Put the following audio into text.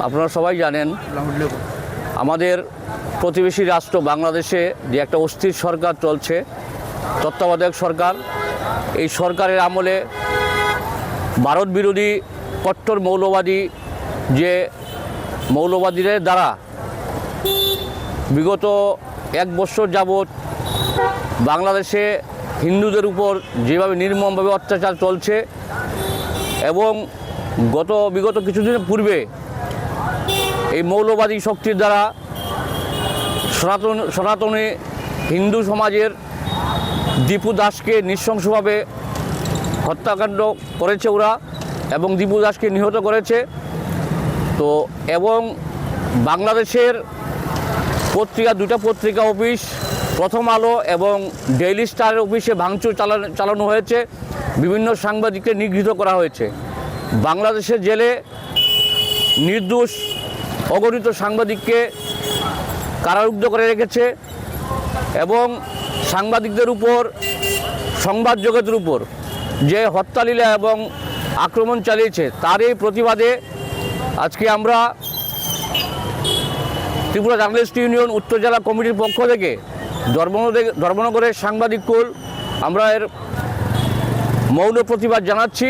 আপনারা সবাই জানেন আমাদের প্রতিবেশী রাষ্ট্র বাংলাদেশে যে একটা অস্থির সরকার চলছে, তত্ত্বাবধায়ক সরকার। এই সরকারের আমলে ভারত বিরোধী কট্টর মৌলবাদী যে মৌলবাদীদের দ্বারা বিগত 1 বছর যাবৎ বাংলাদেশে হিন্দুদের উপর যেভাবে নির্মমভাবে অত্যাচার চলছে এবং বিগত কিছুদিন পূর্বে এই মৌলবাদী শক্তির দ্বারা সনাতনী হিন্দু সমাজের দীপু দাসকে নৃশংসভাবে হত্যাকাণ্ড করেছে ওরা এবং দীপু দাসকে নিহত করেছে। তো এবং বাংলাদেশের দুটা পত্রিকা অফিস, প্রথম আলো এবং ডেইলি স্টারের অফিসে ভাঙচুর চালানো হয়েছে, বিভিন্ন সাংবাদিককে নিগৃহীত করা হয়েছে। বাংলাদেশের জেলে নির্দোষ অগণিত সাংবাদিককে কারারুদ্ধ করে রেখেছে এবং সাংবাদিকদের উপর, সংবাদ জগতের উপর যে হত্যালীলা এবং আক্রমণ চালিয়েছে তারই প্রতিবাদে আজকে আমরা ত্রিপুরা জার্নালিস্ট ইউনিয়ন উত্তর জেলা কমিটির পক্ষ থেকে ধর্মনগরের সাংবাদিক কুল আমরা এর মৌন প্রতিবাদ জানাচ্ছি।